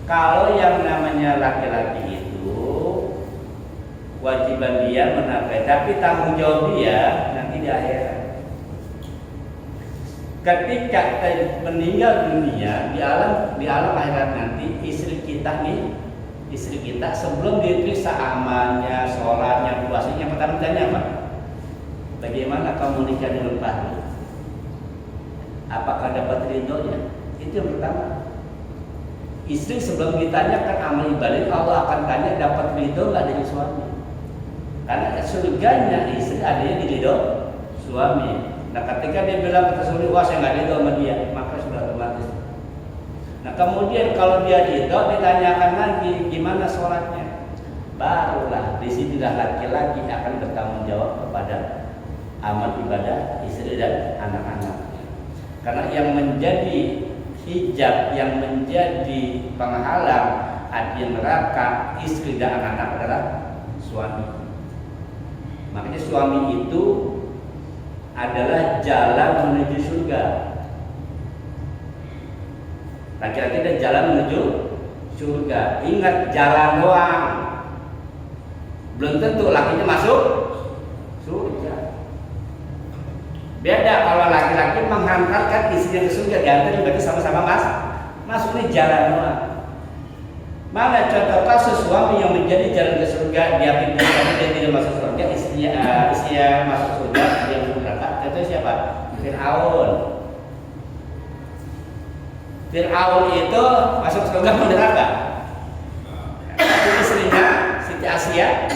Kalau yang namanya laki-laki itu kewajiban dia menafkahi, tapi tanggung jawab dia nanti di akhirat. Ketika meninggal dunia di alam akhirat nanti, istri kita sebelum diperiksa amalnya, sholatnya, puasanya, pertama tanya apa? Bagaimana kamu nikah dengan Fahri? Apakah dapat ridhonya? Itu yang pertama. Istri sebelum ditanyakan amal ibadah, Allah akan tanya dapat ridho nggak dari suami. Karena surganya istri adanya di ridho suami. Nah ketika dia bilang ke suami, wah saya nggak ridho sama dia, maka sudah otomatis. Nah kemudian kalau dia ridho, ditanyakan lagi gimana sholatnya, barulah di sinilah laki-laki akan bertanggung jawab kepada amal ibadah istri dan anak-anaknya. Karena yang menjadi hijab, yang menjadi penghalang api neraka istri dan anak-anak adalah suami. Makanya suami itu adalah jalan menuju surga. Laki-laki dan jalan menuju surga. Ingat, jalan doang, belum tentu lakinya masuk surga. Beda kalau laki-laki menghantarkan istrinya ke surga, diantar berarti sama-sama masuk, ini jalan doang. Mana contoh kasus suami yang menjadi jalan ke surga, dia tidak masuk surga, istrinya masuk surga, dia masuk neraka. Itu siapa? Fir'aun. Fir'aun itu masuk surga ke neraka. Istrinya Siti Asia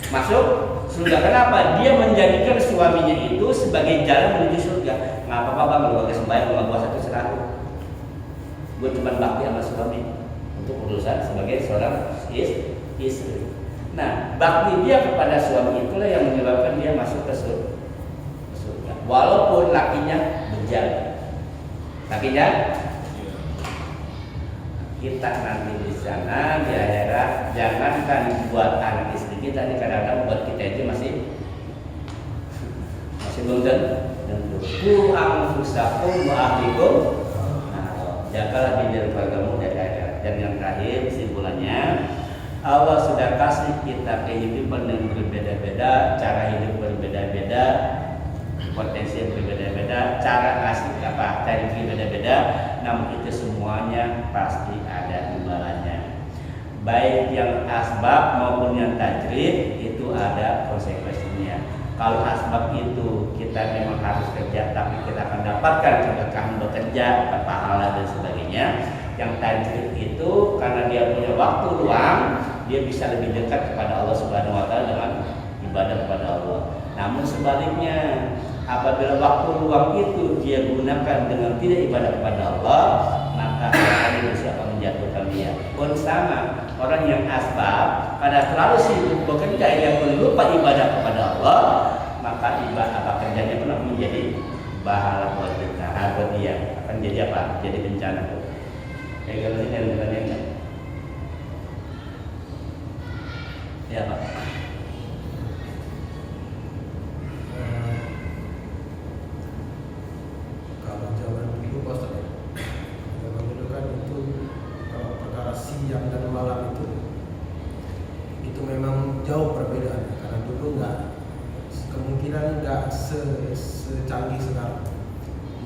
masuk surga. Kenapa? Dia menjadikan suaminya itu sebagai jalan menuju surga. Nggak apa-apa bang, kalau pakai sembahyang, kalau puasa itu selalu. Gue cuma bakti sama suami untuk urusan sebagai seorang istri. Nah, bakti dia kepada suami itulah yang menyebabkan dia masuk ke surga. Walaupun lakinya bejat, lakinya kita nanti di sana di akhirat, jangankan buat anak istri kita nih, kadang-kadang buat kita itu masih belum tentu. Ku anfusakum wa ahlikum, jagalah diri keluargamu dari akhirat. Dan yang terakhir kesimpulannya, Allah sudah kasih kita kehidupan yang berbeda-beda, cara hidup berbeda-beda, potensi yang berbeda-beda, cara ngasih cara berbeda-beda, namun itu semuanya pasti ada imbalannya. Baik yang asbab maupun yang tajrid itu ada konsekuensinya. Kalau asbab itu kita memang harus kerja, tapi kita akan dapatkan keberkahan bekerja, pahala dan sebagainya. Yang tajrid itu karena dia punya waktu luang, dia bisa lebih dekat kepada Allah Subhanahu wa taala dengan ibadah kepada Allah. Namun sebaliknya, apabila waktu luang itu dia gunakan dengan tidak ibadah kepada Allah, maka akan akan menjatuhkan dia. Pun sama, orang yang asbab pada terlalu sibuk bekerja yang lupa ibadah kepada Allah, maka ibadah kerjanya pernah menjadi bahala buat dia, akan jadi apa? Jadi bencana. Kayak kalau ini ada enggak? Ya Pak. Kalau zaman dulu Pak, zaman dulu kan itu perkara siang dan malam itu memang jauh perbedaannya, karena dulu kemungkinan nggak secanggih sekarang.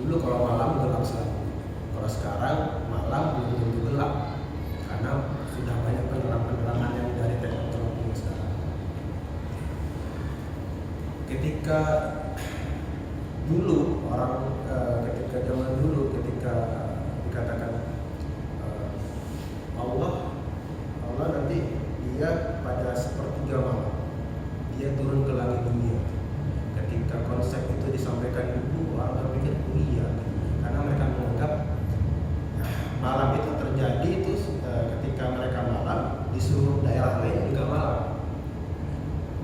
Dulu kalau malam gelap selalu, kalau sekarang malam belum tentu gelap karena sudah banyak penerangan yang dari teknologi sekarang. Ketika dulu ketika zaman dulu ketika dikatakan Allah nanti dia pada sepertiga malam dia turun ke langit dunia. Ketika konsep itu disampaikan dulu, orang berpikir iya, karena mereka menganggap malam itu terjadi itu ketika mereka malam di seluruh daerah lain juga malam.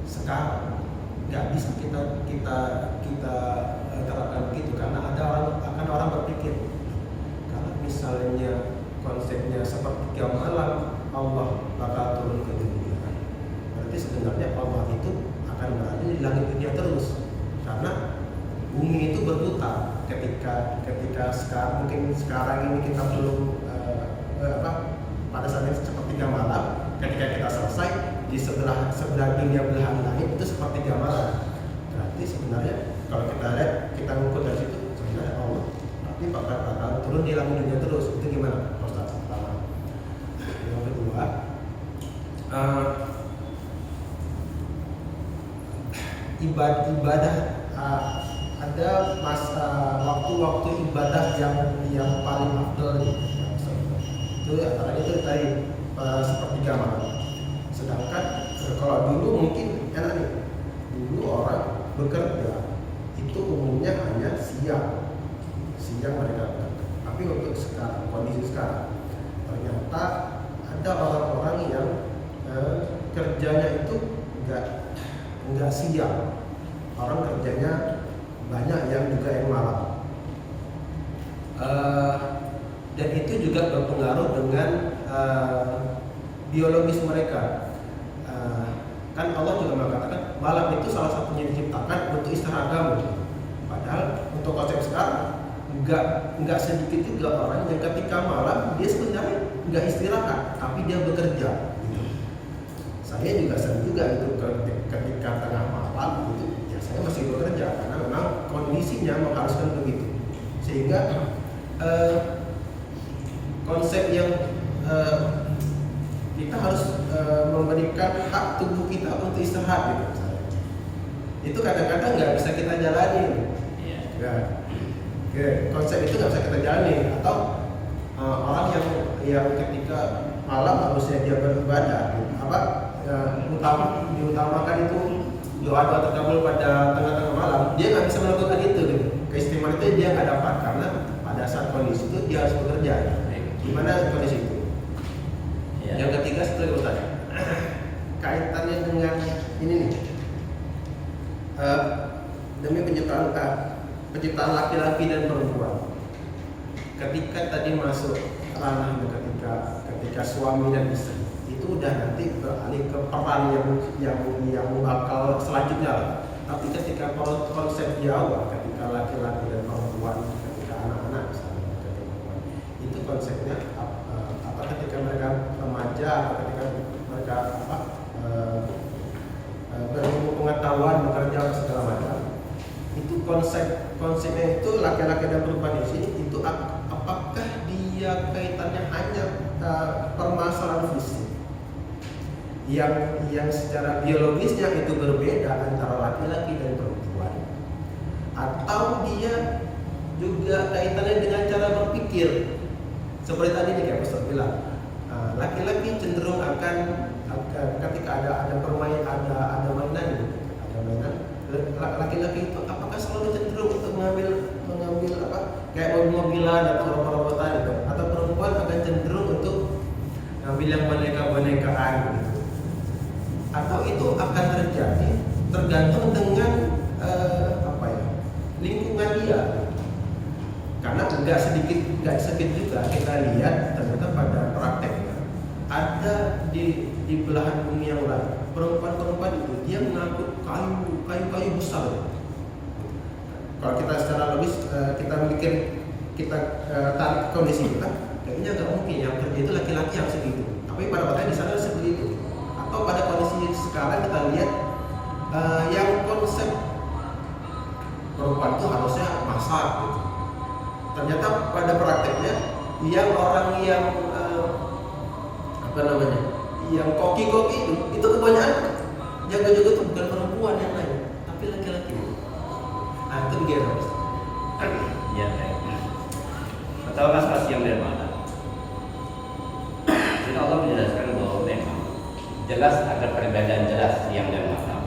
Sekarang nggak bisa kita terapkan begitu, karena akan orang berpikir kalau misalnya konsepnya seperti malam Allah bakal turun ke dunia, berarti sebenarnya Allah itu akan berada di langit dunia terus, karena bumi itu berputar. Ketika sekarang mungkin sekarang ini kita belum pada saat yang sebelah dunia belahan langit itu sepertiga malam. Berarti sebenarnya kalau kita lihat, kita ngukur dari situ sebenarnya Allah tapi bakal turun di langit dunia terus. Itu gimana Ustaz? Pertama. Yang kedua, ibadah ada masa waktu-waktu ibadah yang paling afdal itu antara itu tadi sepertiga malam. Sedangkan kalau dulu mungkin enak nih, dulu orang bekerja itu umumnya hanya siang mereka bekerja. Tapi untuk sekarang, kondisi sekarang ternyata ada orang-orang yang kerjanya itu enggak siang, orang kerjanya banyak yang juga yang malam. Dan itu juga berpengaruh dengan biologis mereka. Kan Allah juga mengatakan malam itu salah satunya diciptakan untuk istirahat kamu. Padahal untuk konsep sekarang enggak sedikit juga orang yang ketika malam dia sebenarnya enggak istirahat, tapi dia bekerja. Saya juga sering juga itu ketika tengah malam itu ya saya masih bekerja karena memang kondisinya mengharuskan begitu. Sehingga konsep yang kita harus memberikan hak tubuh kita untuk istirahat gitu misalnya. Itu kadang-kadang nggak bisa kita jalani. Konsep itu nggak bisa kita jalani. Atau orang yang ketika malam harusnya dia beribadah, diutamakan itu doa terkabul pada tengah-tengah malam, dia nggak bisa melakukan itu gitu. Keistimewaan itu dia nggak dapat karena pada saat kondisi itu dia harus bekerja. Gimana kondisi itu? Ya. Yang ketiga setelah Ustaz, kaitannya dengan ini nih, demi penciptaan laki-laki dan perempuan. Ketika tadi masuk ranah ketika suami dan istri itu udah nanti beralih ke peran yang bakal selanjutnya. Tapi ketika konsep di awal, ketika laki-laki dan perempuan, ketika anak-anak misalnya, itu konsepnya ketika mereka remaja atau ketika mereka berilmu pengetahuan bekerja segala macam, itu konsepnya itu laki-laki dan perempuan di sini itu apakah dia kaitannya hanya permasalahan fisik yang secara biologisnya itu berbeda antara laki-laki dan perempuan, atau dia juga kaitannya dengan cara berpikir. Seperti tadi nih kayak Ustaz bilang, laki-laki cenderung akan ketika ada permainan, ada mainan, laki-laki itu apakah selalu cenderung untuk mengambil kayak mobil-mobilan atau robot-robotan itu, atau perempuan akan cenderung untuk ngambil yang boneka-bonekaan gitu. Atau itu akan terjadi tergantung dengan lingkungan dia. Karena nggak sedikit juga kita lihat ternyata pada prakteknya ada di belahan bumi yang lain perempuan itu dia mengangkut kayu besar. Kalau kita secara logis kita tarik kondisi kita, kayaknya nggak mungkin yang kerja itu laki-laki yang segitu. Tapi pada waktu di sana seperti itu. Atau pada kondisi sekarang kita lihat yang konsep perempuan itu harusnya masak gitu. Ternyata pada prakteknya yang orang yang yang koki-koki itu kebanyakan jaga-jaga itu bukan perempuan yang lain, tapi laki-laki. Itu gimana Mas? Ya, baik. Pertama masalah siang dan malam. Jadi Allah menjelaskan bahwa memang jelas ada perbedaan jelas siang dan malam.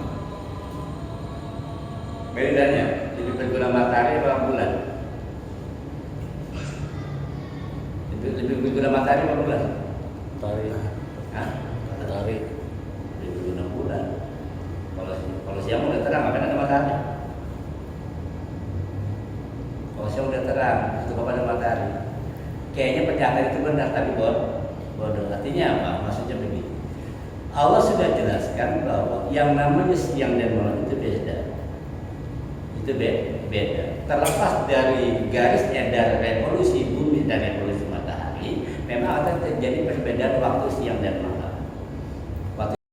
Bedanya lebih berguna matahari atau bulan? Lebih berguna matahari atau bulan? Matahari. Lebih berguna bulan. Kalau siang udah terang, apa ada matahari? Kalau siang udah terang, itu apa ada matahari? Kayaknya pernyataan itu benar, tapi bodoh. Artinya apa? Maksudnya begini. Allah sudah jelaskan bahwa yang namanya siang dan malam itu beda. Itu beda. Terlepas dari garis edar revolusi bumi dan revolusi matahari, memang akan terjadi perbedaan waktu siang dan malam.